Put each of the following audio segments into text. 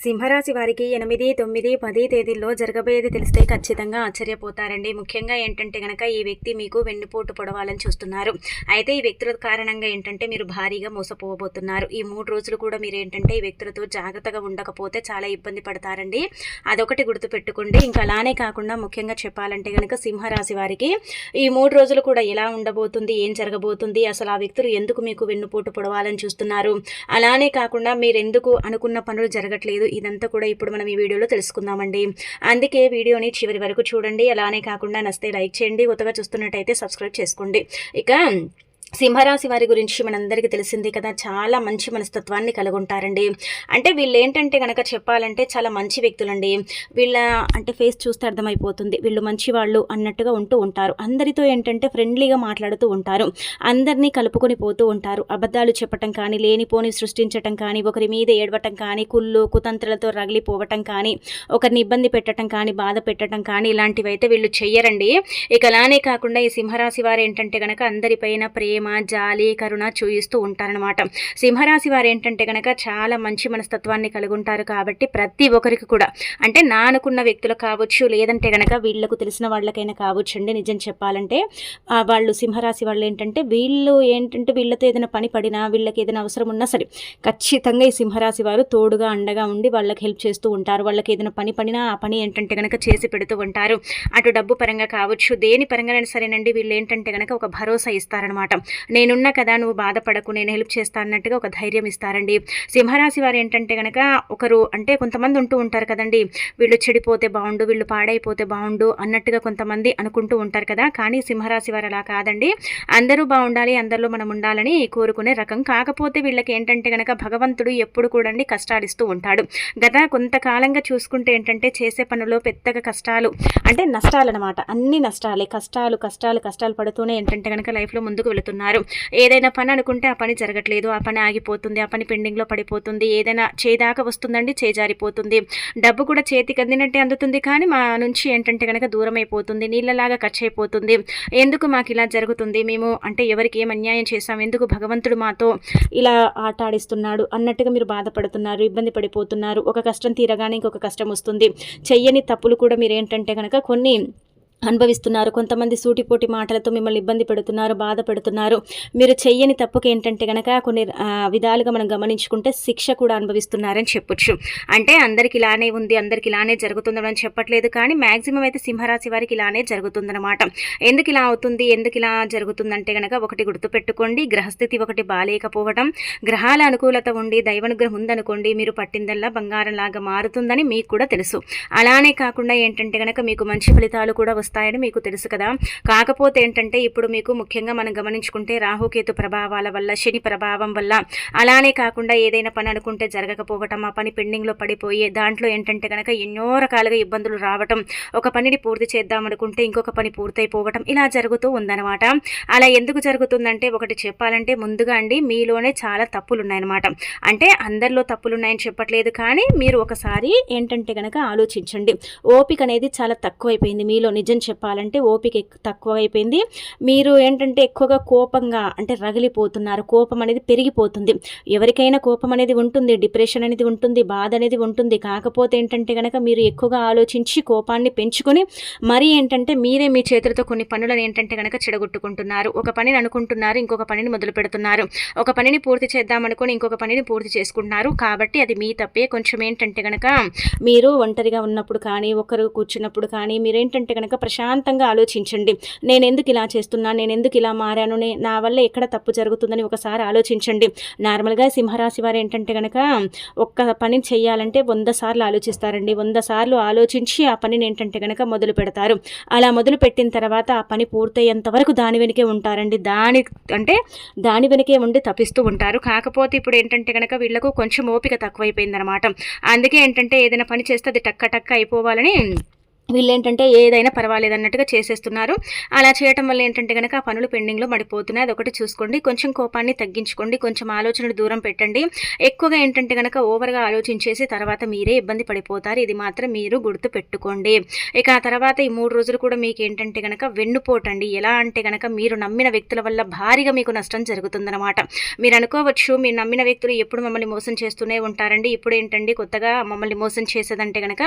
సింహరాశి వారికి 8, 9, 10 తేదీల్లో జరగబోయేది తెలిస్తే ఖచ్చితంగా ఆశ్చర్యపోతారండి. ముఖ్యంగా ఏంటంటే గనక ఈ వ్యక్తి మీకు వెన్నుపోటు పొడవాలని చూస్తున్నారు. అయితే ఈ వ్యక్తుల కారణంగా ఏంటంటే మీరు భారీగా మోసపోబోతున్నారు. ఈ 3 రోజులు కూడా మీరు ఏంటంటే ఈ వ్యక్తులతో జాగ్రత్తగా ఉండకపోతే చాలా ఇబ్బంది పడతారండి. అదొకటి గుర్తుపెట్టుకోండి. ఇంకా అలానే కాకుండా ముఖ్యంగా చెప్పాలంటే గనక సింహరాశి వారికి ఈ 3 రోజులు కూడా ఎలా ఉండబోతుంది, ఏం జరగబోతుంది, అసలు ఆ వ్యక్తులు ఎందుకు మీకు వెన్నుపోటు పొడవాలని చూస్తున్నారు, అలానే కాకుండా మీరు ఎందుకు అనుకున్న పనులు జరగట్లేదు, ఇదంతా కూడా ఇప్పుడు మనం ఈ వీడియోలో తెలుసుకుందామండి. అందుకే వీడియోని చివరి వరకు చూడండి. అలానే కాకుండా నచ్చితే లైక్ చేయండి, కొత్తగా చూస్తున్నట్టయితే సబ్స్క్రైబ్ చేసుకోండి. ఇక సింహరాశి వారి గురించి మనందరికీ తెలిసిందే కదా, చాలా మంచి మనస్తత్వాన్ని కలిగి ఉంటారండి. అంటే వీళ్ళు ఏంటంటే కనుక చెప్పాలంటే చాలా మంచి వ్యక్తులండి. వీళ్ళ అంటే ఫేస్ చూస్తే అర్థమైపోతుంది వీళ్ళు మంచి వాళ్ళు అన్నట్టుగా ఉంటూ ఉంటారు. అందరితో ఏంటంటే ఫ్రెండ్లీగా మాట్లాడుతూ ఉంటారు, అందరినీ కలుపుకొని పోతూ ఉంటారు. అబద్ధాలు చెప్పటం కానీ, లేనిపోని సృష్టించటం కానీ, ఒకరి మీద ఏడవటం కానీ, కుళ్ళు కుతంత్రాలతో రగిలిపోవటం కానీ, ఒకరిని ఇబ్బంది పెట్టడం కానీ, బాధ పెట్టడం కానీ ఇలాంటివి అయితే వీళ్ళు చెయ్యరండి. ఇక అలానే కాకుండా ఈ సింహరాశి వారు ఏంటంటే కనుక అందరిపైన ప్రేమ, జాలి, కరుణ చూయిస్తూ ఉంటారనమాట. సింహరాశి వారు ఏంటంటే కనుక చాలా మంచి మనస్తత్వాన్ని కలిగి ఉంటారు. కాబట్టి ప్రతి ఒక్కరికి కూడా అంటే నా అనుకున్న వ్యక్తులు కావచ్చు, లేదంటే కనుక వీళ్ళకు తెలిసిన వాళ్ళకైనా కావచ్చు అండి. నిజం చెప్పాలంటే వాళ్ళు సింహరాశి వాళ్ళు ఏంటంటే వీళ్ళతో ఏదైనా పని పడినా, వీళ్ళకి ఏదైనా అవసరం ఉన్నా సరే ఖచ్చితంగా ఈ సింహరాశి వారు తోడుగా అండగా ఉండి వాళ్ళకి హెల్ప్ చేస్తూ ఉంటారు. వాళ్ళకి ఏదైనా పని పడినా ఆ పని ఏంటంటే కనుక చేసి పెడుతూ ఉంటారు. అటు డబ్బు పరంగా కావచ్చు, దేని పరంగానైనా సరేనండి. వీళ్ళు ఏంటంటే కనుక ఒక భరోసా ఇస్తారనమాట. నేనున్నా కదా, నువ్వు బాధపడకు, నేను హెల్ప్ చేస్తా అన్నట్టుగా ఒక ధైర్యం ఇస్తారండి. సింహరాశి వారు ఏంటంటే కనుక ఒకరు అంటే కొంతమంది ఉంటూ ఉంటారు కదండి, వీళ్ళు చెడిపోతే బాగుండు, వీళ్ళు పాడైపోతే బాగుండు అన్నట్టుగా కొంతమంది అనుకుంటూ ఉంటారు కదా. కానీ సింహరాశి వారు అలా కాదండి. అందరూ బాగుండాలి, అందరిలో మనం ఉండాలని కోరుకునే రకం. కాకపోతే వీళ్ళకి ఏంటంటే కనుక భగవంతుడు ఎప్పుడు కూడా కష్టాలిస్తూ ఉంటాడు. గత కొంతకాలంగా చూసుకుంటే ఏంటంటే చేసే పనుల్లో పెద్దగా కష్టాలు అంటే నష్టాలన్నమాట. అన్ని నష్టాలే, కష్టాలు పడుతూనే ఏంటంటే కనుక లైఫ్లో ముందుకు వెళుతున్నారు. ఏదైనా పని అనుకుంటే ఆ పని జరగట్లేదు, ఆ పని ఆగిపోతుంది, ఆ పని పెండింగ్లో పడిపోతుంది. ఏదైనా చేదాకా వస్తుందండి, చేజారిపోతుంది. డబ్బు కూడా చేతికి అందినట్టే అందుతుంది, కానీ మా నుంచి ఏంటంటే కనుక దూరం అయిపోతుంది, నీళ్ళలాగా ఖర్చు అయిపోతుంది. ఎందుకు మాకు ఇలా జరుగుతుంది, మేము అంటే ఎవరికి ఏం అన్యాయం చేశాం, ఎందుకు భగవంతుడు మాతో ఇలా ఆట ఆడిస్తున్నాడు అన్నట్టుగా మీరు బాధపడుతున్నారు, ఇబ్బంది పడిపోతున్నారు. ఒక కష్టం తీరగానే ఇంకొక కష్టం వస్తుంది. చెయ్యని తప్పులు కూడా మీరు ఏంటంటే కనుక కొన్ని అనుభవిస్తున్నారు. కొంతమంది సూటిపోటి మాటలతో మిమ్మల్ని ఇబ్బంది పెడుతున్నారు, బాధ పెడుతున్నారు. మీరు చెయ్యని తప్పుకి ఏంటంటే కనుక కొన్ని విధాలుగా మనం గమనించుకుంటే శిక్ష కూడా అనుభవిస్తున్నారని చెప్పొచ్చు. అంటే అందరికి ఇలానే ఉంది, అందరికి ఇలానే జరుగుతుందని చెప్పట్లేదు, కానీ మ్యాక్సిమం అయితే సింహరాశి వారికి ఇలానే జరుగుతుందన్నమాట. ఎందుకు ఇలా అవుతుంది, ఎందుకు ఇలా జరుగుతుందంటే కనుక ఒకటి గుర్తుపెట్టుకోండి, గ్రహస్థితి ఒకటి బాలేకపోవడం, గ్రహాల అనుకూలత ఉండి దైవానుగ్రహం ఉందనుకోండి, మీరు పట్టిందల్లా బంగారంలాగా మారుతుందని మీకు కూడా తెలుసు. అలానే కాకుండా ఏంటంటే కనుక మీకు మంచి ఫలితాలు కూడా వస్తాయని మీకు తెలుసు కదా. కాకపోతే ఏంటంటే ఇప్పుడు మీకు ముఖ్యంగా మనం గమనించుకుంటే రాహుకేతు ప్రభావాల వల్ల, శని ప్రభావం వల్ల, అలానే కాకుండా ఏదైనా పని అనుకుంటే జరగకపోవటం, ఆ పని పెండింగ్లో పడిపోయి దాంట్లో ఏంటంటే కనుక ఎన్నో రకాలుగా ఇబ్బందులు రావటం, ఒక పనిని పూర్తి చేద్దాం అనుకుంటే ఇంకొక పని పూర్తయిపోవటం ఇలా జరుగుతూ ఉందన్నమాట. అలా ఎందుకు జరుగుతుందంటే ఒకటి చెప్పాలంటే ముందుగా అండి మీలోనే చాలా తప్పులు ఉన్నాయన్నమాట. అంటే అందరిలో తప్పులు ఉన్నాయని చెప్పట్లేదు, కానీ మీరు ఒకసారి ఏంటంటే కనుక ఆలోచించండి. ఓపిక అనేది చాలా తక్కువైపోయింది మీలో. నిజం చెప్పాలంటే ఓపిక తక్కువ అయిపోయింది. మీరు ఏంటంటే ఎక్కువగా కోపంగా అంటే రగిలిపోతున్నారు, కోపం అనేది పెరిగిపోతుంది. ఎవరికైనా కోపం అనేది ఉంటుంది, డిప్రెషన్ అనేది ఉంటుంది, బాధ అనేది ఉంటుంది. కాకపోతే ఏంటంటే కనుక మీరు ఎక్కువగా ఆలోచించి కోపాన్ని పెంచుకొని మరీ ఏంటంటే మీరే మీ చేతులతో కొన్ని పనులను ఏంటంటే కనుక చెడగొట్టుకుంటున్నారు. ఒక పనిని అనుకుంటున్నారు, ఇంకొక పనిని మొదలు పెడుతున్నారు. ఒక పనిని పూర్తి చేద్దామనుకుని ఇంకొక పనిని పూర్తి చేసుకుంటున్నారు. కాబట్టి అది మీ తప్పే. కొంచెం ఏంటంటే కనుక మీరు ఒంటరిగా ఉన్నప్పుడు కానీ, ఒకరు కూర్చున్నప్పుడు కానీ మీరు ఏంటంటే కనుక ప్రశాంతంగా ఆలోచించండి. నేను ఎందుకు ఇలా చేస్తున్నా, నేను ఎందుకు ఇలా మారాను, నా వల్ల ఎక్కడ తప్పు జరుగుతుందని ఒకసారి ఆలోచించండి. నార్మల్గా సింహరాశి వారు ఏంటంటే కనుక ఒక్క పని చేయాలంటే 100 సార్లు ఆలోచిస్తారండి. 100 సార్లు ఆలోచించి ఆ పనిని ఏంటంటే కనుక మొదలు పెడతారు. అలా మొదలు పెట్టిన తర్వాత ఆ పని పూర్తయ్యేంత వరకు దాని వెనుకే ఉంటారండి. దాని వెనుకే ఉండి తప్పిస్తూ ఉంటారు. కాకపోతే ఇప్పుడు ఏంటంటే కనుక వీళ్ళకు కొంచెం ఓపిక తక్కువైపోయిందనమాట. అందుకే ఏంటంటే ఏదైనా పని చేస్తే అది టక్క అయిపోవాలని వీళ్ళేంటంటే ఏదైనా పర్వాలేదన్నట్టుగా చేసేస్తున్నారు. అలా చేయటం వల్ల ఏంటంటే గనక ఆ పనులు పెండింగ్‌లో పడిపోతున్నాయి. అదొకటి చూసుకోండి. కొంచెం కోపాన్ని తగ్గించుకోండి. కొంచెం ఆలోచనలు దూరం పెట్టండి. ఎక్కువగా ఏంటంటే గనక ఓవర్‌గా ఆలోచించేసి తర్వాత మీరే ఇబ్బంది పడిపోతారు. ఇది మాత్రం మీరు గుర్తుపెట్టుకోండి. ఇక ఆ తర్వాత ఈ 3 రోజులు కూడా మీకేంటంటే గనక వెన్నుపోటండి. ఎలా అంటే గనక మీరు నమ్మిన వ్యక్తుల వల్ల భారీగా మీకు నష్టం జరుగుతుందనమాట. మీరనుకోవచ్చు మీరు నమ్మిన వ్యక్తులు ఎప్పుడు మమ్మల్ని మోసం చేస్తూనే ఉంటారండి. ఇప్పుడేంటండి కొత్తగా మమ్మల్ని మోసం చేసేదంటే గనక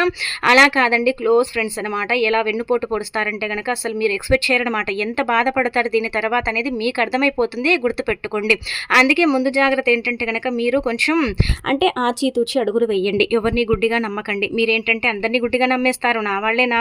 అలా కాదండి. క్లోజ్ ఫ్రెండ్స్ అనమాట. ఎలా వెన్నుపోటు పొడుస్తారంటే గనక అసలు మీరు ఎక్స్‌పెక్ట్ చేయరనమాట. ఎంత బాధపడతారు దీని తర్వాత అనేది మీకు అర్థమైపోతుంది. గుర్తుపెట్టుకోండి. అందుకే ముందు జాగ్రత్త ఏంటంటే గనక మీరు కొంచెం అంటే ఆచితూచి అడుగులు వేయండి. ఎవరిని గుడ్డిగా నమ్మకండి. మీరేంటంటే అందరిని గుడ్డిగా నమ్మేస్తారు. నా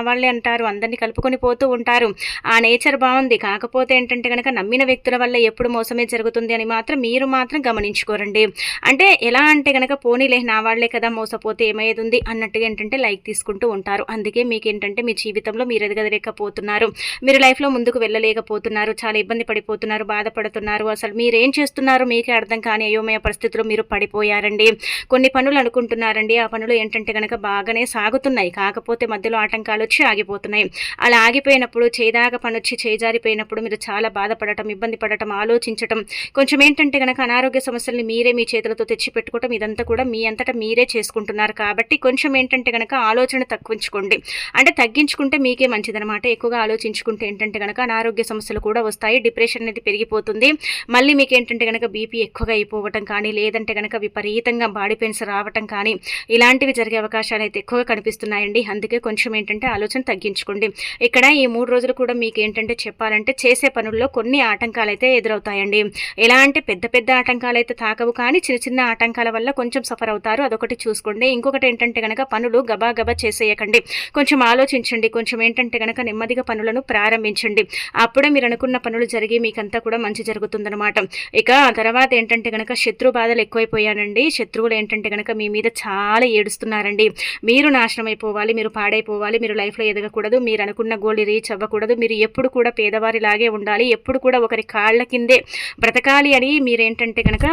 వాళ్ళే అంటారు. అందరిని కలుపుకొని పోతూ ఉంటారు. ఆ నేచర్ బావుంది. కాకపోతే ఏంటంటే గనక నమ్మిన వ్యక్తుల వల్ల ఎప్పుడు మోసమే జరుగుతుంది అని మాత్రం మీరు మాత్రం గమనించుకోరండి. అంటే ఎలా అంటే గనక పోనీలే నా వాళ్ళే కదా మోసపోతే ఏమయ్యేదుంది అన్నట్టుగా ఏంటంటే లైక్ తీసుకుంటూ ఉంటారు. అందుకే మీకేంటంటే మీ జీవితంలో మీరు ఎదగలేకపోతున్నారు. మీరు లైఫ్‌లో ముందుకు వెళ్ళలేకపోతున్నారు. చాలా ఇబ్బంది పడిపోతున్నారు. బాధపడుతున్నారు. అసలు మీరేం చేస్తున్నారో మీకే అర్థం కాని అయోమయ పరిస్థితిలో మీరు పడిపోయారండి. కొన్ని పనులు అనుకుంటున్నారండి. ఆ పనులు ఏంటంటే గనక బాగానే సాగుతున్నాయి. కాకపోతే మధ్యలో ఆటంకాలొచ్చి ఆగిపోతున్నాయి. అలా ఆగిపోయినప్పుడు చేదాకా పనొచ్చి చేజారిపోయినప్పుడు మీరు చాలా బాధపడటం, ఇబ్బంది పడటం, ఆలోచించటం, కొంచెం ఏంటంటే గనక అనారోగ్య సమస్యల్ని మీరే మీ చేతులతో తెచ్చిపెట్టుకోవటం ఇదంతా కూడా మీ అంతట మీరే చేసుకుంటున్నారు. కాబట్టి కొంచెం ఏంటంటే గనక ఆలోచన తక్కువించుకోండి. అంటే తగ్గించుకుంటే మీకే మంచిదనమాట. ఎక్కువగా ఆలోచించుకుంటే ఏంటంటే గనక అనారోగ్య సమస్యలు కూడా వస్తాయి. డిప్రెషన్ అనేది పెరిగిపోతుంది. మళ్ళీ మీకేంటంటే గనక బీపీ ఎక్కువగా అయిపోవటం కానీ, లేదంటే గనక విపరీతంగా బాడీ పెయిన్స్ రావటం కానీ, ఇలాంటివి జరిగే అవకాశాలు అయితే ఎక్కువగా కనిపిస్తున్నాయండి. అందుకే కొంచెం ఏంటంటే ఆలోచన తగ్గించుకోండి. ఇక్కడ ఈ 3 రోజులు కూడా మీకేంటంటే చెప్పాలంటే చేసే పనుల్లో కొన్ని ఆటంకాలైతే ఎదురవుతాయండి. ఎలా అంటే పెద్ద పెద్ద ఆటంకాలైతే తాకవు కానీ చిన్న చిన్న ఆటంకాల వల్ల కొంచెం సఫర్ అవుతారు. అదొకటి చూసుకోండి. ఇంకొకటి ఏంటంటే గనక పనులు గబా చేసేయకండి. కొంచెం ఆలోచించండి. కొంచెం ఏంటంటే గనక నెమ్మదిగా పనులను ప్రారంభించండి. అప్పుడే మీరు అనుకున్న పనులు జరిగి మీకంతా కూడా మంచి జరుగుతుందనమాట. ఇక తర్వాత ఏంటంటే గనక శత్రు బాధలు ఎక్కువైపోయానండి. శత్రువులు ఏంటంటే గనక మీ మీద చాలా ఏడుస్తున్నారండి. మీరు నాశనం అయిపోవాలి, మీరు పాడైపోవాలి, మీరు లైఫ్‌లో ఎదగకూడదు, మీరు అనుకున్న గోల్ రీచ్ అవ్వకూడదు, మీరు ఎప్పుడు కూడా పేదవారిలాగే ఉండాలి, ఎప్పుడు కూడా ఒకరి కాళ్ళ కిందే బ్రతకాలి అని మీరేంటంటే గనక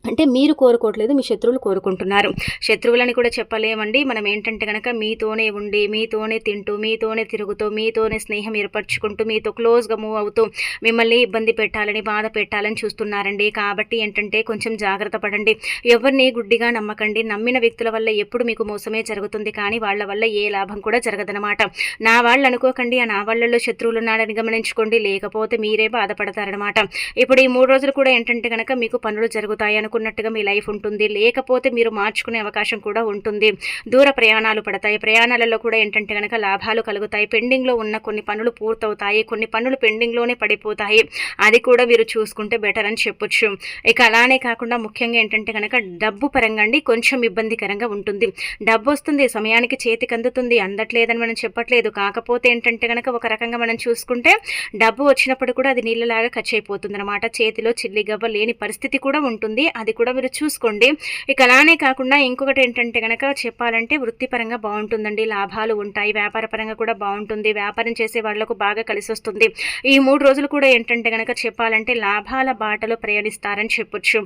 అంటే మీరు కోరుకోవట్లేదు, మీ శత్రువులు కోరుకుంటున్నారు. శత్రువులని కూడా చెప్పలేమండి. మనం ఏంటంటే గనక మీతోనే ఉండి, మీతోనే తింటూ, మీతోనే తిరుగుతూ, మీతోనే స్నేహం ఏర్పరచుకుంటూ, మీతో క్లోజ్‌గా మూవ్ అవుతూ, మిమ్మల్ని ఇబ్బంది పెట్టాలని, బాధ పెట్టాలని చూస్తున్నారండి. కాబట్టి ఏంటంటే కొంచెం జాగ్రత్త పడండి. ఎవరిని గుడ్డిగా నమ్మకండి. నమ్మిన వ్యక్తుల వల్ల ఎప్పుడు మీకు మోసమే జరుగుతుంది కానీ వాళ్ళ వల్ల ఏ లాభం కూడా జరగదనమాట. నా వాళ్ళు అనుకోకండి. ఆ నా వాళ్ళలో శత్రువులు ఉన్నారని గమనించుకోండి. లేకపోతే మీరే బాధపడతారనమాట. ఇప్పుడు ఈ 3 రోజులు కూడా ఏంటంటే గనక మీకు పనులు జరుగుతాయి అనుకున్నట్టుగా మీ లైఫ్ ఉంటుంది. లేకపోతే మీరు మార్చుకునే అవకాశం కూడా ఉంటుంది. దూర ప్రయాణాలు పడతాయి. ప్రయాణాలలో కూడా ఏంటంటే గనక లాభాలు కలుగుతాయి. పెండింగ్‌లో ఉన్న కొన్ని పనులు పూర్తవుతాయి. కొన్ని పనులు పెండింగ్‌లోనే పడిపోతాయి. అది కూడా మీరు చూసుకుంటే బెటర్ అని చెప్పొచ్చు. ఇక అలానే కాకుండా ముఖ్యంగా ఏంటంటే గనక డబ్బు పరంగా అండి కొంచెం ఇబ్బందికరంగా ఉంటుంది. డబ్బు వస్తుంది, సమయానికి చేతికి అందుతుంది. అందట్లేదని మనం చెప్పట్లేదు. కాకపోతే ఏంటంటే గనక ఒక రకంగా మనం చూసుకుంటే డబ్బు వచ్చినప్పుడు కూడా అది నీళ్ళలాగా ఖర్చయిపోతుందనమాట. చేతిలో చిల్లిగవ్వ లేని పరిస్థితి కూడా ఉంటుంది. అది కూడా మీరు చూసుకోండి. ఇక అలానే కాకుండా ఇంకొకటి ఏంటంటే గనక చెప్పాలంటే వృత్తిపరంగా బాగుంటుందండి. లాభాలు ఉంటాయి. వ్యాపార పరంగా కూడా బాగుంటుంది. వ్యాపారం చేసే వాళ్లకు బాగా కలిసి వస్తుంది. ఈ 3 రోజులు కూడా ఏంటంటే గనక చెప్పాలంటే లాభాల బాటలో ప్రయాణిస్తారని చెప్పొచ్చు.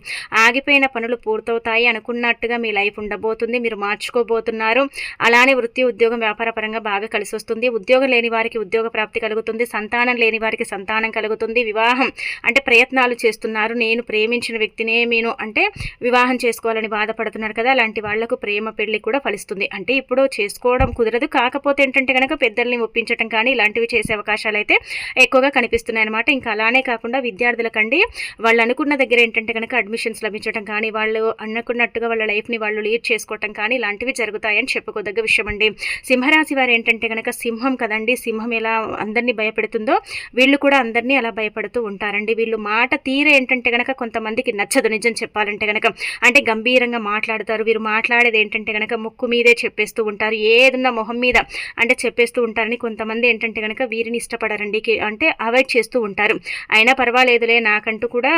ఆగిపోయిన పనులు పూర్తవుతాయి. అనుకున్నట్టుగా మీ లైఫ్ ఉండబోతుంది. మీరు మార్చుకోబోతున్నారు. అలానే వృత్తి, ఉద్యోగం, వ్యాపార పరంగా బాగా కలిసి వస్తుంది. ఉద్యోగం లేని వారికి ఉద్యోగ ప్రాప్తి కలుగుతుంది. సంతానం లేని వారికి సంతానం కలుగుతుంది. వివాహం అంటే ప్రయత్నాలు చేస్తున్నారు. నేను ప్రేమించిన వ్యక్తినే నేను అంటే వివాహం చేసుకోవాలని బాధపడుతున్నారు కదా, అలాంటి వాళ్లకు ప్రేమ పెళ్లి కూడా ఫలిస్తుంది. అంటే ఇప్పుడు చేసుకోవడం కుదరదు. కాకపోతే ఏంటంటే కనుక పెద్దల్ని ఒప్పించడం కానీ ఇలాంటివి చేసే అవకాశాలు అయితే ఎక్కువగా కనిపిస్తున్నాయి అనమాట. ఇంకా అలానే కాకుండా విద్యార్థులకండి వాళ్ళు అనుకున్న దగ్గర ఏంటంటే కనుక అడ్మిషన్స్ లభించడం కానీ, వాళ్ళు అనుకున్నట్టుగా వాళ్ళ లైఫ్ని వాళ్ళు లీడ్ చేసుకోవటం కానీ ఇలాంటివి జరుగుతాయని చెప్పుకోదగ్గ విషయం అండి. సింహరాశి వారు ఏంటంటే కనుక సింహం కదండి, సింహం ఎలా అందరినీ భయపెడుతుందో వీళ్ళు కూడా అందరినీ అలా భయపడుతూ ఉంటారండి. వీళ్ళు మాట తీర ఏంటంటే కనుక కొంతమందికి నచ్చదు. నిజం చెప్పాలంటే కనుక అంటే గంభీరంగా మాట్లాడతారు. వీరు మాట్లాడేది ఏంటంటే కనుక ముక్కు మీదే చెప్పేస్తూ ఉంటారు. ఏదున్న మొహం మీద అంటే చెప్పేస్తూ ఉంటారని కొంతమంది ఏంటంటే కనుక వీరిని ఇష్టపడరండి, అంటే అవాయిడ్ చేస్తూ ఉంటారు. అయినా పర్వాలేదులే నాకంటూ కూడా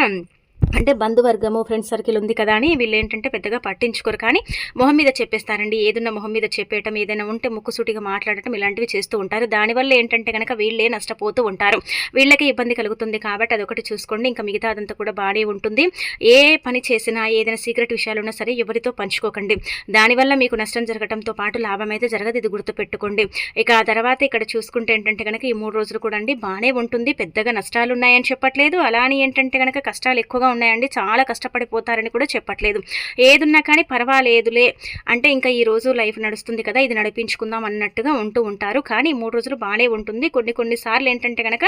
అంటే బంధువర్గము, ఫ్రెండ్స్ సర్కిల్ ఉంది కదా అని వీళ్ళేంటంటే పెద్దగా పట్టించుకోరు. కానీ మొహం మీద చెప్పేస్తారండి. ఏదున్నా మొహం మీద చెప్పేయటం, ఏదైనా ఉంటే ముక్కుసూటిగా మాట్లాడటం ఇలాంటివి చేస్తూ ఉంటారు. దానివల్ల ఏంటంటే గనక వీళ్ళే నష్టపోతూ ఉంటారు. వీళ్ళకి ఇబ్బంది కలుగుతుంది కాబట్టి అదొకటి చూసుకోండి. ఇంకా మిగతా అదంతా కూడా బానే ఉంటుంది. ఏ పని చేసినా, ఏదైనా సీక్రెట్ విషయాలున్నా సరే ఎవరితో పంచుకోకండి. దానివల్ల మీకు నష్టం జరగటంతో పాటు లాభం అయితే జరగదు. ఇది గుర్తుపెట్టుకోండి. ఇక ఆ తర్వాత ఇక్కడ చూసుకుంటే ఏంటంటే గనక ఈ 3 రోజులు కూడా అండి బానే ఉంటుంది. పెద్దగా నష్టాలున్నాయని చెప్పట్లేదు. అలా అని ఏంటంటే గనక కష్టాలు ఎక్కువగా ఉన్నాయండి, చాలా కష్టపడిపోతారని కూడా చెప్పట్లేదు. ఏదున్నా కానీ పర్వాలేదులే అంటే ఇంకా ఈ రోజు లైఫ్ నడుస్తుంది కదా, ఇది నడిపించుకుందాం అన్నట్టుగా ఉంటూ ఉంటారు. కానీ 3 రోజులు బాగానే ఉంటుంది. కొన్ని సార్లు ఏంటంటే కనుక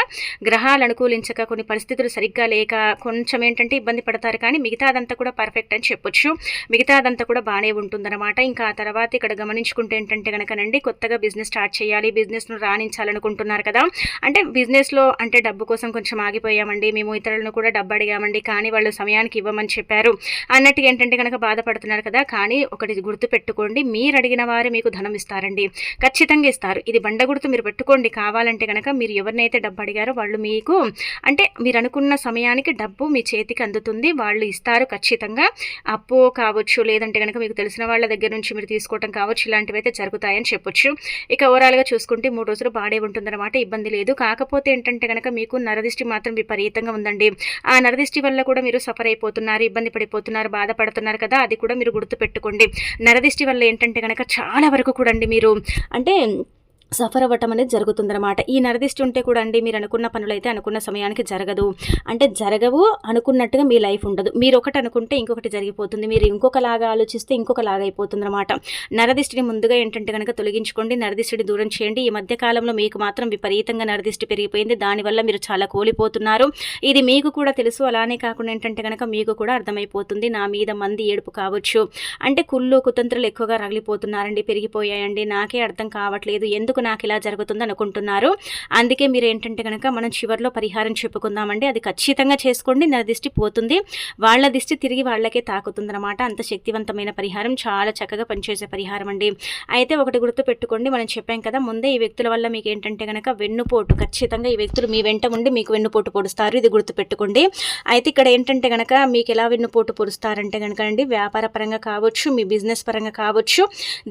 గ్రహాలు అనుకూలించక, కొన్ని పరిస్థితులు సరిగ్గా లేక కొంచెం ఏంటంటే ఇబ్బంది పడతారు. కానీ మిగతాదంతా కూడా పర్ఫెక్ట్ అని చెప్పొచ్చు. మిగతాదంతా కూడా బాగానే ఉంటుందన్నమాట. ఇంకా ఆ తర్వాత ఇక్కడ గమనించుకుంటే ఏంటంటే కనుకనండి, కొత్తగా బిజినెస్ స్టార్ట్ చేయాలి, బిజినెస్ను రాణించాలనుకుంటున్నారు కదా, అంటే బిజినెస్లో అంటే డబ్బు కోసం కొంచెం ఆగిపోయామండి, మేము ఇతరులను కూడా డబ్బు అడిగామండి కానీ వాళ్ళు సమయానికి ఇవ్వమని చెప్పారు అన్నట్టుగా ఏంటంటే కనుక బాధపడుతున్నారు కదా. కానీ ఒకటి గుర్తుపెట్టుకోండి, మీరు అడిగిన వారు మీకు ధనం ఇస్తారండి, ఖచ్చితంగా ఇస్తారు. ఇది బండ గుర్తు మీరు పెట్టుకోండి. కావాలంటే కనుక మీరు ఎవరినైతే డబ్బు అడిగారో వాళ్ళు మీకు అంటే మీరు అనుకున్న సమయానికి డబ్బు మీ చేతికి అందుతుంది, వాళ్ళు ఇస్తారు ఖచ్చితంగా. అప్పు కావచ్చు, లేదంటే కనుక మీకు తెలిసిన వాళ్ళ దగ్గర నుంచి మీరు తీసుకోవటం కావచ్చు, ఇలాంటివి అయితే జరుగుతాయని చెప్పొచ్చు. ఇక ఓవరాల్గా చూసుకుంటే 3 రోజులు బాడే ఉంటుందన్నమాట, ఇబ్బంది లేదు. కాకపోతే ఏంటంటే కనుక మీకు నరదిష్టి మాత్రం విపరీతంగా ఉందండి. ఆ నరదిష్టి వల్ల కూడా మీరు సఫర్ అయిపోతున్నారు, ఇబ్బంది పడిపోతున్నారు, బాధపడుతున్నారు కదా, అది కూడా మీరు గుర్తుపెట్టుకోండి. నరదిష్టి వల్ల ఏంటంటే కనుక చాలా వరకు కూడా అండి మీరు అంటే సఫర్ అవ్వటం అనేది జరుగుతుందన్నమాట. ఈ నరదిష్టి ఉంటే కూడా అండి మీరు అనుకున్న పనులైతే అనుకున్న సమయానికి జరగదు, అంటే జరగవు, అనుకున్నట్టుగా మీ లైఫ్ ఉండదు. మీరు ఒకటి అనుకుంటే ఇంకొకటి జరిగిపోతుంది, మీరు ఇంకొకలాగా ఆలోచిస్తే ఇంకొకలాగా అయిపోతుంది అనమాట. నరదిష్టిని ముందుగా ఏంటంటే కనుక తొలగించుకోండి, నరదిష్టిని దూరం చేయండి. ఈ మధ్య కాలంలో మీకు మాత్రం విపరీతంగా నరదిష్టి పెరిగిపోయింది, దానివల్ల మీరు చాలా కోల్పోతున్నారు. ఇది మీకు కూడా తెలుసు. అలానే కాకుండా ఏంటంటే కనుక మీకు కూడా అర్థమైపోతుంది, నా మీద మంది ఏడుపు కావచ్చు, అంటే కుళ్ళు కుతంత్రాలు ఎక్కువగా రగిలిపోతున్నారండి, పెరిగిపోయాయండి, నాకే అర్థం కావట్లేదు, ఎందుకు నాకు ఇలా జరుగుతుంది అనుకుంటున్నారు. అందుకే మీరు ఏంటంటే కనుక మనం చివరిలో పరిహారం చెప్పుకుందామండి, అది ఖచ్చితంగా చేసుకోండి, నా దిష్టి పోతుంది, వాళ్ళ దిష్టి తిరిగి వాళ్ళకే తాకుతుంది అనమాట. అంత శక్తివంతమైన పరిహారం, చాలా చక్కగా పనిచేసే పరిహారం అండి. అయితే ఒకటి గుర్తు పెట్టుకోండి, మనం చెప్పాం కదా ముందే, ఈ వ్యక్తుల వల్ల మీకు ఏంటంటే కనుక వెన్నుపోటు, ఖచ్చితంగా ఈ వ్యక్తులు మీ వెంట ఉండి మీకు వెన్నుపోటు పొడుస్తారు, ఇది గుర్తు పెట్టుకోండి. అయితే ఇక్కడ ఏంటంటే కనుక మీకు ఎలా వెన్నుపోటు పొడుస్తారంటే కనుక అండి, వ్యాపార పరంగా కావచ్చు, మీ బిజినెస్ పరంగా కావచ్చు,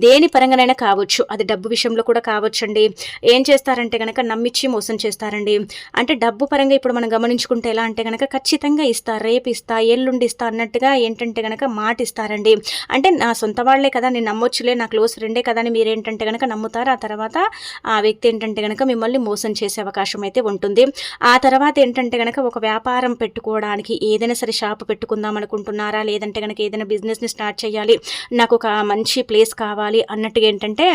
దేని పరంగానైనా కావచ్చు, అది డబ్బు విషయంలో కూడా కావచ్చు అండి. ఏం చేస్తారంటే కనుక నమ్మిచ్చి మోసం చేస్తారండి. అంటే డబ్బు పరంగా ఇప్పుడు మనం గమనించుకుంటే ఎలా అంటే కనుక ఖచ్చితంగా ఇస్తా, రేపు ఇస్తా, ఎల్లుండి ఇస్తా అన్నట్టుగా ఏంటంటే కనుక మాట ఇస్తారండి. అంటే నా సొంత వాళ్లే కదా, నేను నమ్మొచ్చులే, నా క్లోజ్ ఫ్రెండే కదా అని మీరేంటంటే కనుక నమ్ముతారు. ఆ తర్వాత ఆ వ్యక్తి ఏంటంటే కనుక మిమ్మల్ని మోసం చేసే అవకాశం అయితే ఉంటుంది. ఆ తర్వాత ఏంటంటే కనుక ఒక వ్యాపారం పెట్టుకోవడానికి, ఏదైనా సరే షాప్ పెట్టుకుందాం అనుకుంటున్నారా, లేదంటే కనుక ఏదైనా బిజినెస్ని స్టార్ట్ చేయాలి, నాకు ఒక మంచి ప్లేస్ కావాలి అన్నట్టుగా ఏంటంటే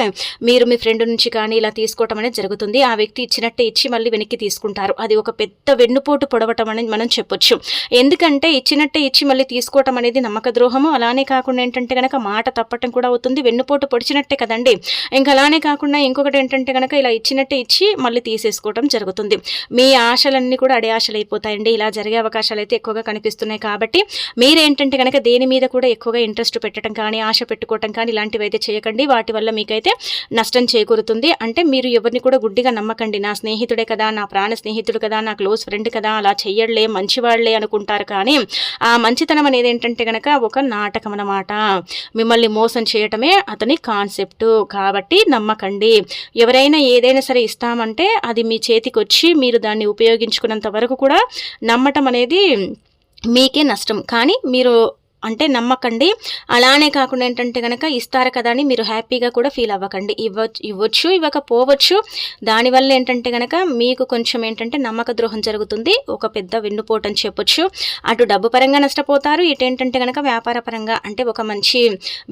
మీరు మీ ఫ్రెండ్ నుంచి కానీ ఇలా తీసుకోవటం అనేది జరుగుతుంది. ఆ వ్యక్తి ఇచ్చినట్టే ఇచ్చి మళ్ళీ వెనక్కి తీసుకుంటారు. అది ఒక పెద్ద వెన్నుపోటు పొడవటం అనేది మనం చెప్పొచ్చు. ఎందుకంటే ఇచ్చినట్టే ఇచ్చి మళ్ళీ తీసుకోవటం అనేది నమ్మక ద్రోహము. అలానే కాకుండా ఏంటంటే కనుక మాట తప్పటం కూడా అవుతుంది, వెన్నుపోటు పొడిచినట్టే కదండి. ఇంకా అలానే కాకుండా ఇంకొకటి ఏంటంటే కనుక ఇలా ఇచ్చినట్టే ఇచ్చి మళ్ళీ తీసేసుకోవటం జరుగుతుంది. మీ ఆశలన్నీ కూడా అడే ఆశలు అయిపోతాయండి. ఇలా జరిగే అవకాశాలు అయితే ఎక్కువగా కనిపిస్తున్నాయి. కాబట్టి మీరేంటంటే కనుక దేని మీద కూడా ఎక్కువగా ఇంట్రెస్ట్ పెట్టడం కానీ, ఆశ పెట్టుకోవటం కానీ ఇలాంటివి అయితే చేయకండి. వాటి వల్ల మీకైతే నష్టం చేకూరుతుంది. అంటే మీరు ఎవరిని కూడా గుడ్డిగా నమ్మకండి. నా స్నేహితుడే కదా, నా ప్రాణ స్నేహితుడు కదా, నా క్లోజ్ ఫ్రెండ్ కదా, అలా చెయ్యడలే, మంచివాళ్లే అనుకుంటారు. కానీ ఆ మంచితనం అనేది ఏంటంటే కనుక ఒక నాటకం అన్నమాట. మిమ్మల్ని మోసం చేయటమే అతని కాన్సెప్ట్. కాబట్టి నమ్మకండి. ఎవరైనా ఏదైనా సరే ఇస్తామంటే అది మీ చేతికి వచ్చి మీరు దాన్ని ఉపయోగించుకున్నంత వరకు కూడా నమ్మటం అనేది మీకే నష్టం. కానీ మీరు అంటే నమ్మకండి. అలానే కాకుండా ఏంటంటే కనుక ఇస్తారు కదా అని మీరు హ్యాపీగా కూడా ఫీల్ అవ్వకండి. ఇవ్వచ్చు, ఇవ్వకపోవచ్చు. దానివల్ల ఏంటంటే కనుక మీకు కొంచెం ఏంటంటే నమ్మక ద్రోహం జరుగుతుంది, ఒక పెద్ద వెన్నుపోటు అని చెప్పొచ్చు. అటు డబ్బు పరంగా నష్టపోతారు, ఇటు ఏంటంటే కనుక వ్యాపార పరంగా అంటే ఒక మంచి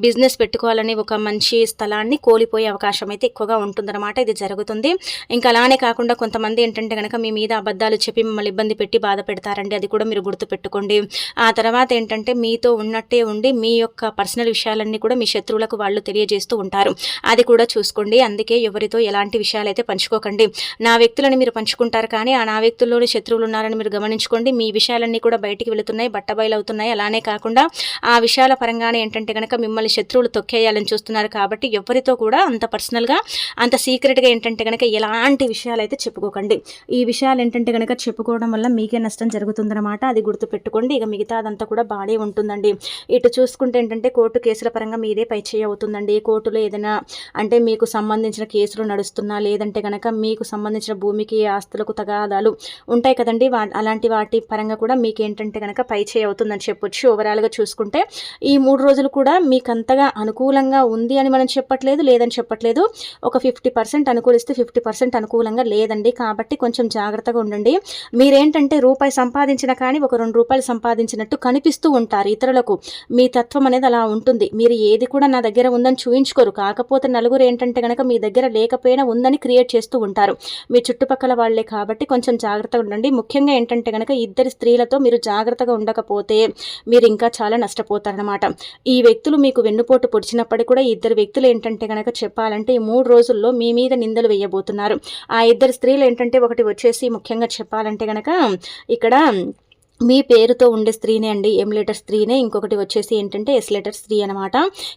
బిజినెస్ పెట్టుకోవాలని ఒక మంచి స్థలాన్ని కోల్పోయే అవకాశం అయితే ఎక్కువగా ఉంటుందన్నమాట. ఇది జరుగుతుంది. ఇంకా అలానే కాకుండా కొంతమంది ఏంటంటే కనుక మీ మీద అబద్ధాలు చెప్పి మిమ్మల్ని ఇబ్బంది పెట్టి బాధ పెడతారండి. అది కూడా మీరు గుర్తుపెట్టుకోండి. ఆ తర్వాత ఏంటంటే మీతో ఉన్నట్టే ఉండి మీ యొక్క పర్సనల్ విషయాలన్నీ కూడా మీ శత్రువులకు వాళ్ళు తెలియజేస్తూ ఉంటారు. అది కూడా చూసుకోండి. అందుకే ఎవరితో ఎలాంటి విషయాలైతే పంచుకోకండి. నా వ్యక్తులను మీరు పంచుకుంటారు కానీ నా వ్యక్తుల్లోని శత్రువులు ఉన్నారని మీరు గమనించుకోండి. మీ విషయాలన్నీ కూడా బయటికి వెళుతున్నాయి, బట్టబయలవుతున్నాయి. అలానే కాకుండా ఆ విషయాల పరంగానే ఏంటంటే కనుక మిమ్మల్ని శత్రువులు తొక్కేయాలని చూస్తున్నారు. కాబట్టి ఎవరితో కూడా అంత పర్సనల్గా అంత సీక్రెట్గా ఏంటంటే కనుక ఎలాంటి విషయాలు అయితే చెప్పుకోకండి. ఈ విషయాలు ఏంటంటే కనుక చెప్పుకోవడం వల్ల మీకే నష్టం జరుగుతుందన్నమాట. అది గుర్తుపెట్టుకోండి. ఇక మిగతాదంతా కూడా బాగానే ఉంటుందండి. ఇటు చూసుకుంటే ఏంటంటే కోర్టు కేసుల పరంగా మీదే పై చేయి అవుతుందండి. కోర్టులో ఏదైనా అంటే మీకు సంబంధించిన కేసులు నడుస్తున్నా, లేదంటే కనుక మీకు సంబంధించిన భూమికి ఆస్తులకు తగాదాలు ఉంటాయి కదండి, అలాంటి వాటి పరంగా కూడా మీకు ఏంటంటే కనుక పై చేయి అవుతుందని చెప్పొచ్చు. ఓవరాల్గా చూసుకుంటే ఈ 3 రోజులు కూడా మీకు అంతగా అనుకూలంగా ఉంది అని మనం చెప్పట్లేదు, లేదని చెప్పట్లేదు. ఒక 50% అనుకూలిస్తే 50% అనుకూలంగా లేదండి. కాబట్టి కొంచెం జాగ్రత్తగా ఉండండి. మీరేంటంటే రూపాయి సంపాదించినా కానీ ఒక 2 రూపాయలు సంపాదించినట్టు కనిపిస్తూ ఉంటారు ఇతరులకు. మీ తత్వం అనేది అలా ఉంటుంది. మీరు ఏది కూడా నా దగ్గర ఉందని చూయించుకోరు. కాకపోతే నలుగురు ఏంటంటే కనుక మీ దగ్గర లేకపోయినా ఉందని క్రియేట్ చేస్తూ ఉంటారు మీ చుట్టుపక్కల వాళ్ళే. కాబట్టి కొంచెం జాగ్రత్తగా ఉండండి. ముఖ్యంగా ఏంటంటే కనుక ఇద్దరు స్త్రీలతో మీరు జాగ్రత్తగా ఉండకపోతే మీరు ఇంకా చాలా నష్టపోతారనమాట. ఈ వ్యక్తులు మీకు వెన్నుపోటు పొడిచినప్పటికీ కూడా ఇద్దరు వ్యక్తులు ఏంటంటే కనుక చెప్పాలంటే ఈ 3 రోజుల్లో మీ మీద నిందలు వేయబోతున్నారు. ఆ ఇద్దరు స్త్రీలు ఏంటంటే ఒకటి వచ్చేసి ముఖ్యంగా చెప్పాలంటే కనుక ఇక్కడ మీ పేరుతో ఉండే స్త్రీనే అండి, ఎం లెటర్ స్త్రీనే. ఇంకొకటి వచ్చేసి ఏంటంటే ఎస్ లెటర్ స్త్రీ అనమాట.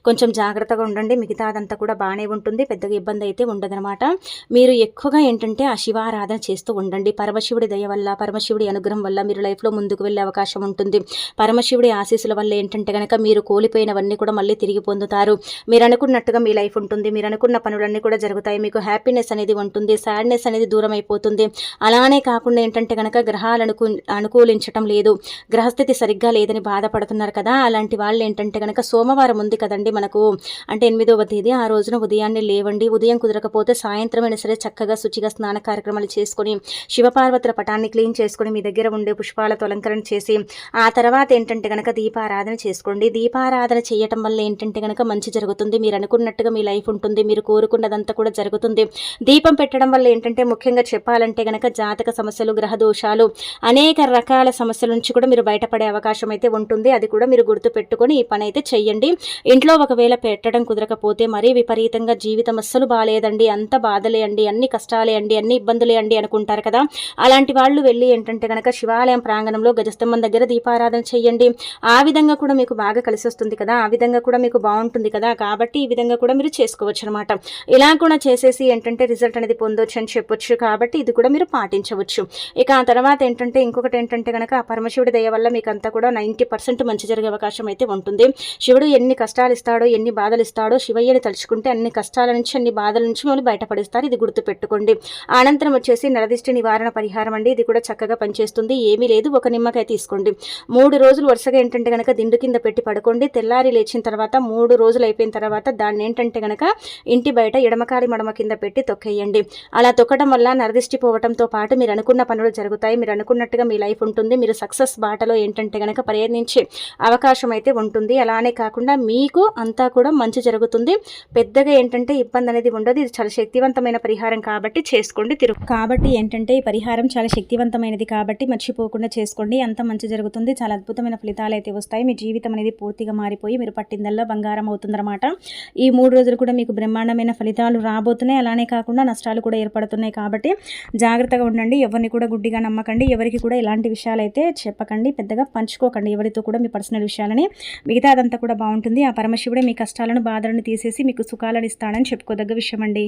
కొంచెం జాగ్రత్తగా ఉండండి. మిగతా అదంతా కూడా బాగానే ఉంటుంది, పెద్దగా ఇబ్బంది అయితే ఉండదనమాట. మీరు ఎక్కువగా ఏంటంటే ఆ శివారాధన చేస్తూ ఉండండి. పరమశివుడి దయ వల్ల, పరమశివుడి అనుగ్రహం వల్ల మీరు లైఫ్లో ముందుకు వెళ్ళే అవకాశం ఉంటుంది. పరమశివుడి ఆశీస్సుల వల్ల ఏంటంటే కనుక మీరు కోల్పోయినవన్నీ కూడా మళ్ళీ తిరిగి పొందుతారు. మీరు అనుకున్నట్టుగా మీ లైఫ్ ఉంటుంది. మీరు అనుకున్న పనులన్నీ కూడా జరుగుతాయి. మీకు హ్యాపీనెస్ అనేది ఉంటుంది, సాడ్నెస్ అనేది దూరం అయిపోతుంది. అలానే కాకుండా ఏంటంటే కనుక గ్రహాలు అనుకూలించటం లేదు, గ్రహస్థితి సరిగ్గా లేదని బాధపడుతున్నారు కదా, అలాంటి వాళ్ళు ఏంటంటే కనుక సోమవారం ఉంది కదండి మనకు, అంటే 8వ తేదీ. ఆ రోజున ఉదయాన్నే లేవండి. ఉదయం కుదరకపోతే సాయంత్రమైనా సరే చక్కగా శుచిగా స్నాన కార్యక్రమాలు చేసుకొని శివపార్వతుల పటాన్ని క్లీన్ చేసుకొని మీ దగ్గర ఉండే పుష్పాలతో అలంకరణ చేసి ఆ తర్వాత ఏంటంటే కనుక దీపారాధన చేసుకోండి. దీపారాధన చేయటం వల్ల ఏంటంటే కనుక మంచి జరుగుతుంది. మీరు అనుకున్నట్టుగా మీ లైఫ్ ఉంటుంది. మీరు కోరుకున్నదంతా కూడా జరుగుతుంది. దీపం పెట్టడం వల్ల ఏంటంటే ముఖ్యంగా చెప్పాలంటే కనుక జాతక సమస్యలు, గ్రహ దోషాలు, అనేక రకాల సమస్యల నుంచి కూడా మీరు బయటపడే అవకాశం అయితే ఉంటుంది. అది కూడా మీరు గుర్తు పెట్టుకొని ఈ పని అయితే చెయ్యండి. ఇంట్లో ఒకవేళ పెట్టడం కుదరకపోతే మరీ విపరీతంగా జీవితం అస్సలు బాగాలేదండి, అంత బాధలే అండి, అన్ని కష్టాలే అండి, అన్ని ఇబ్బందులే అండి అనుకుంటారు కదా, అలాంటి వాళ్ళు వెళ్ళి ఏంటంటే కనుక శివాలయం ప్రాంగణంలో గజస్తంభం దగ్గర దీపారాధన చెయ్యండి. ఆ విధంగా కూడా మీకు బాగా కలిసి వస్తుంది కదా, ఆ విధంగా కూడా మీకు బాగుంటుంది కదా. కాబట్టి ఈ విధంగా కూడా మీరు చేసుకోవచ్చు అనమాట. ఇలా కూడా చేసేసి ఏంటంటే రిజల్ట్ అనేది పొందొచ్చు అని చెప్పొచ్చు. కాబట్టి ఇది కూడా మీరు పాటించవచ్చు. ఇక ఆ తర్వాత ఏంటంటే ఇంకొకటి ఏంటంటే కనుక పరమశివుడి దయ వల్ల మీకు అంతా కూడా 90% మంచి జరిగే అవకాశం అయితే ఉంటుంది. శివుడు ఎన్ని కష్టాలు ఇస్తాడో, ఎన్ని బాధలు ఇస్తాడో, శివయ్యని తలుచుకుంటే అన్ని కష్టాల నుంచి, అన్ని బాధల నుంచి మిమ్మల్ని బయటపడిస్తారు. ఇది గుర్తుపెట్టుకోండి. అనంతరం వచ్చేసి నరదిష్టి నివారణ పరిహారం అండి. ఇది కూడా చక్కగా పనిచేస్తుంది. ఏమీ లేదు, ఒక నిమ్మకాయ తీసుకోండి. 3 రోజులు వరుసగా ఏంటంటే కనుక దిండు కింద పెట్టి పడుకోండి. తెల్లారి లేచిన తర్వాత 3 రోజులు అయిపోయిన తర్వాత దాన్ని ఏంటంటే కనుక ఇంటి బయట ఎడమకాలి మడమ కింద పెట్టి తొక్కేయండి. అలా తొక్కడం వల్ల నరదిష్టి పోవడంతో పాటు మీరు అనుకున్న పనులు జరుగుతాయి. మీరు అనుకున్నట్టుగా మీ లైఫ్ ఉంటుంది. మీరు సక్సెస్ బాటలో ఏంటంటే కనుక ప్రయత్నించే అవకాశం అయితే ఉంటుంది. అలానే కాకుండా మీకు అంతా కూడా మంచి జరుగుతుంది. పెద్దగా ఏంటంటే ఇబ్బంది అనేది ఉండదు. ఇది చాలా శక్తివంతమైన పరిహారం కాబట్టి చేసుకోండి. కాబట్టి ఏంటంటే ఈ పరిహారం చాలా శక్తివంతమైనది కాబట్టి మర్చిపోకుండా చేసుకోండి. అంత మంచి జరుగుతుంది. చాలా అద్భుతమైన ఫలితాలు అయితే వస్తాయి. మీ జీవితం అనేది పూర్తిగా మారిపోయి మీరు పట్టిందల్లా బంగారం అవుతుందన్నమాట. ఈ 3 రోజులు కూడా మీకు బ్రహ్మాండమైన ఫలితాలు రాబోతున్నాయి. అలానే కాకుండా నష్టాలు కూడా ఏర్పడుతున్నాయి. కాబట్టి జాగ్రత్తగా ఉండండి. ఎవరిని కూడా గుడ్డిగా నమ్మకండి. ఎవరికి కూడా ఇలాంటి విషయాలు అయితే చెప్పకండి, పెద్దగా పంచుకోకండి ఎవరితో కూడా మీ పర్సనల్ విషయాలని. మిగతా అదంతా కూడా బాగుంటుంది. ఆ పరమశివుడే మీ కష్టాలను, బాధలను తీసేసి మీకు సుఖాలను ఇస్తాడని చెప్పుకోదగ్గ విషయం అండి.